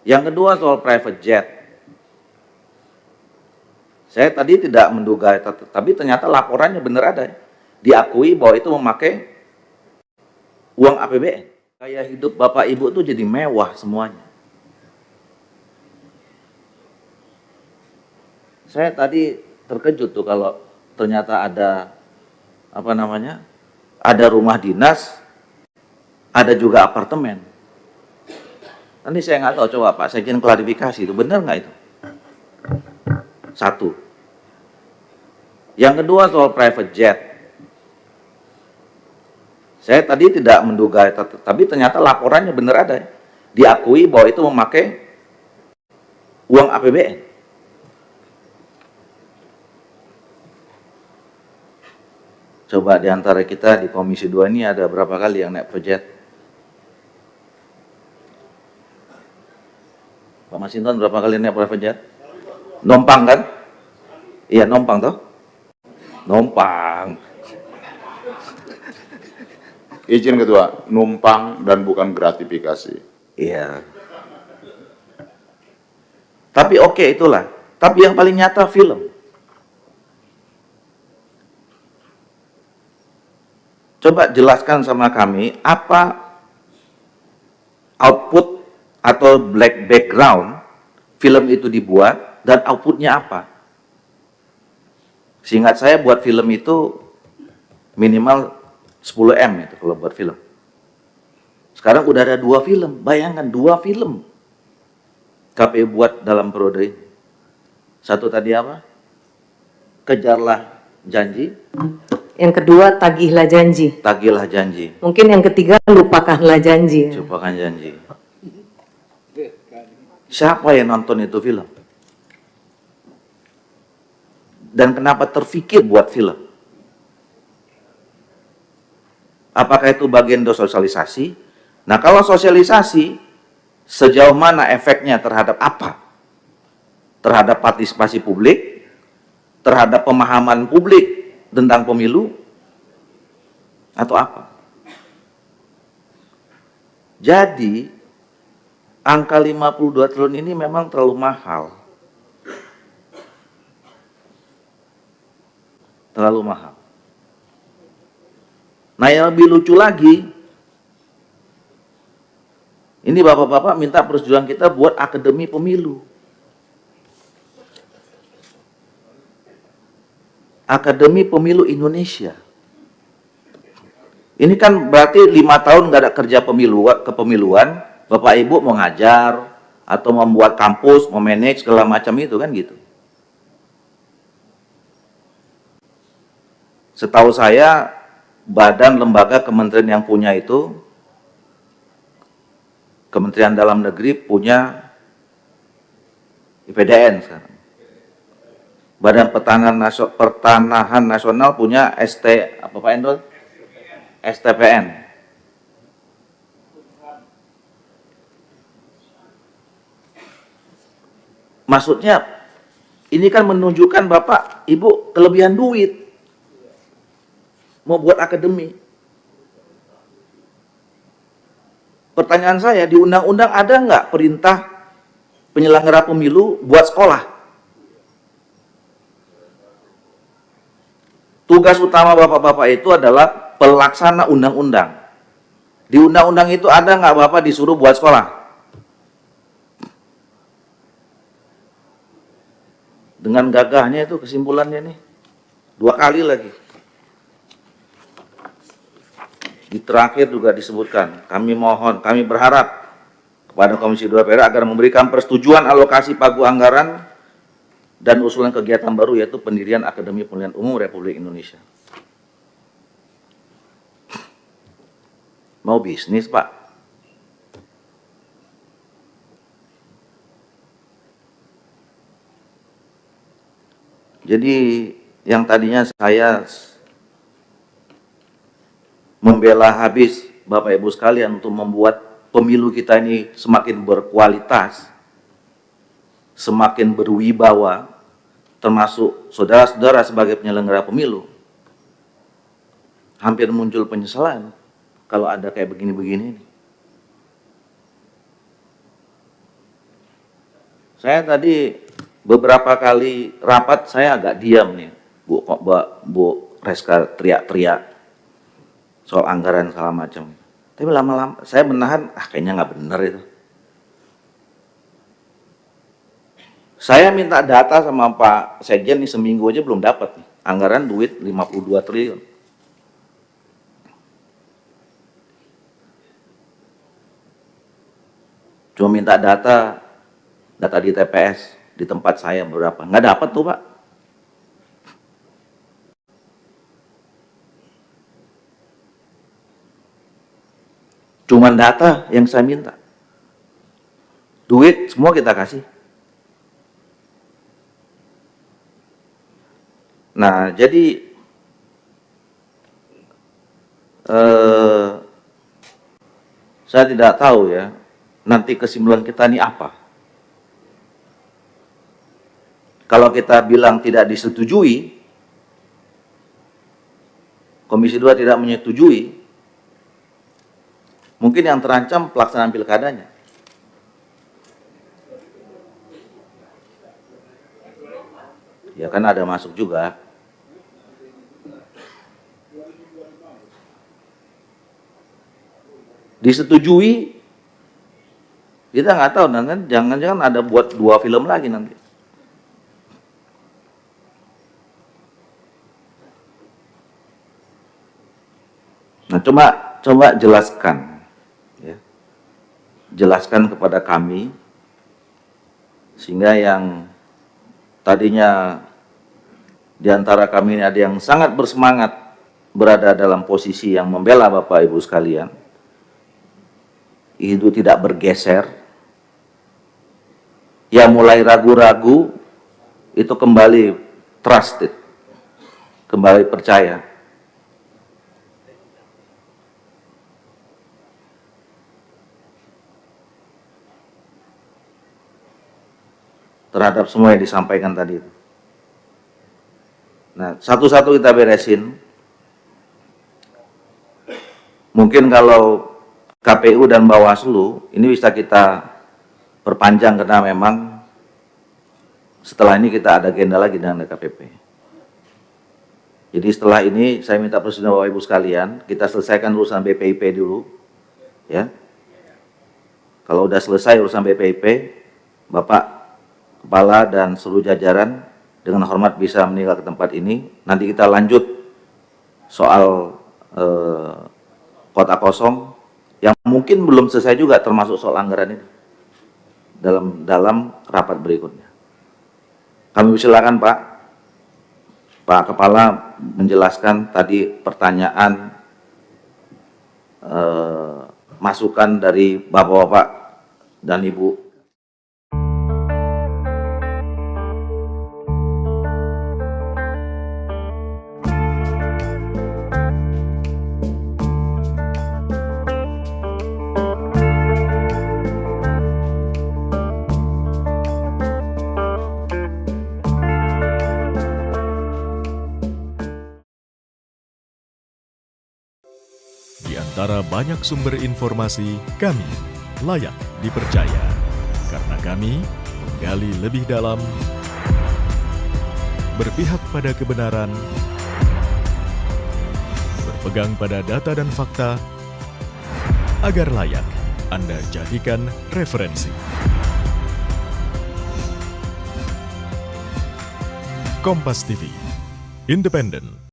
Yang kedua soal private jet. Saya tadi tidak menduga, tapi ternyata laporannya benar ada. Diakui bahwa itu memakai uang APBN. Gaya hidup Bapak Ibu tuh jadi mewah semuanya. Saya tadi terkejut tuh kalau ternyata ada ada rumah dinas, ada juga apartemen. Nanti saya nggak tahu, coba Pak Sekjen klarifikasi itu benar nggak itu? Satu. Yang kedua soal private jet. Saya tadi tidak menduga, tapi ternyata laporannya benar ada. Diakui bahwa itu memakai uang APBN. Coba di antara kita di Komisi 2 ini ada berapa kali yang naik private jet? Pak Masinton berapa kali naik private jet? Nompang kan? Iya, nompang toh? Nompang. Izin Ketua, numpang dan bukan gratifikasi. Iya. Tapi oke itulah. Tapi yang paling nyata film. Coba jelaskan sama kami apa output atau black background film itu dibuat dan outputnya apa. Seingat saya buat film itu minimal 10 M itu kalau buat film. Sekarang udah ada 2 film, bayangkan 2 film KPU buat dalam periode ini. Satu tadi apa? Kejarlah janji. Yang kedua, tagihlah janji. Tagihlah janji. Mungkin yang ketiga, lupakanlah janji. Lupakan janji. Siapa yang nonton itu film? Dan kenapa terfikir buat film? Apakah itu bagian dari sosialisasi? Nah, kalau sosialisasi, sejauh mana efeknya terhadap apa? Terhadap partisipasi publik, terhadap pemahaman publik tentang pemilu, atau apa? Jadi, angka 52 triliun ini memang terlalu mahal. Terlalu mahal. Nah, yang lebih lucu lagi, ini bapak-bapak minta persetujuan kita buat akademi pemilu. Akademi Pemilu Indonesia. Ini kan berarti 5 tahun nggak ada kerja kepemiluan, Bapak Ibu mau ngajar atau membuat kampus, memanage segala macam itu kan gitu. Setahu saya badan lembaga kementerian yang punya itu, Kementerian Dalam Negeri punya IPDN sekarang. Badan Pertanahan Nasional punya apa Pak Endol? STPN. Maksudnya ini kan menunjukkan Bapak Ibu kelebihan duit mau buat akademi. Pertanyaan saya, di undang-undang ada nggak perintah penyelenggara pemilu buat sekolah? Tugas utama bapak-bapak itu adalah pelaksana undang-undang. Di undang-undang itu ada nggak Bapak disuruh buat sekolah? Dengan gagahnya itu kesimpulannya nih. 2 kali lagi. Di terakhir juga disebutkan, kami berharap kepada Komisi 2 DPR agar memberikan persetujuan alokasi pagu anggaran dan usulan kegiatan baru yaitu pendirian Akademi Pemilihan Umum Republik Indonesia. Mau bisnis, Pak? Jadi yang tadinya saya membela habis Bapak Ibu sekalian untuk membuat pemilu kita ini semakin berkualitas, semakin berwibawa, termasuk saudara-saudara sebagai penyelenggara pemilu, hampir muncul penyesalan kalau ada kayak begini-begini. Saya tadi beberapa kali rapat saya agak diam nih, Bu Reska teriak-teriak soal anggaran segala macam. Tapi lama-lama saya menahan, kayaknya nggak bener itu. Saya minta data sama Pak Sekjen nih seminggu aja belum dapat nih. Anggaran duit 52 triliun. Cuma minta data di TPS di tempat saya berapa, nggak dapat tuh Pak. Cuman data yang saya minta, duit semua kita kasih. Nah jadi saya tidak tahu ya nanti kesimpulan kita ini apa. Kalau kita bilang tidak disetujui, Komisi 2 tidak menyetujui, mungkin yang terancam pelaksanaan pilkadanya. Ya kan ada masuk juga. Disetujui, kita nggak tahu, nanti jangan-jangan ada buat 2 film lagi nanti. Nah, coba jelaskan, ya. Jelaskan kepada kami, sehingga yang tadinya di antara kami ini ada yang sangat bersemangat berada dalam posisi yang membela Bapak Ibu sekalian, itu tidak bergeser, yang mulai ragu-ragu, itu kembali trusted, kembali percaya. Terhadap semua yang disampaikan tadi itu. Nah, satu-satu kita beresin. Mungkin kalau KPU dan Bawaslu ini bisa kita perpanjang karena memang setelah ini kita ada agenda lagi dengan DKPP. Jadi setelah ini saya minta persetujuan Bapak Ibu sekalian, kita selesaikan urusan BPIP dulu, ya. Kalau udah selesai urusan BPIP, Bapak Kepala dan seluruh jajaran dengan hormat bisa meninggal ke tempat ini. Nanti kita lanjut soal kota kosong yang mungkin belum selesai juga, termasuk soal anggaran ini dalam rapat berikutnya. Kami silakan Pak Kepala menjelaskan tadi pertanyaan masukan dari Bapak-Bapak dan Ibu. Di antara banyak sumber informasi, kami layak dipercaya. Karena kami menggali lebih dalam, berpihak pada kebenaran, berpegang pada data dan fakta, agar layak Anda jadikan referensi. Kompas TV, independen,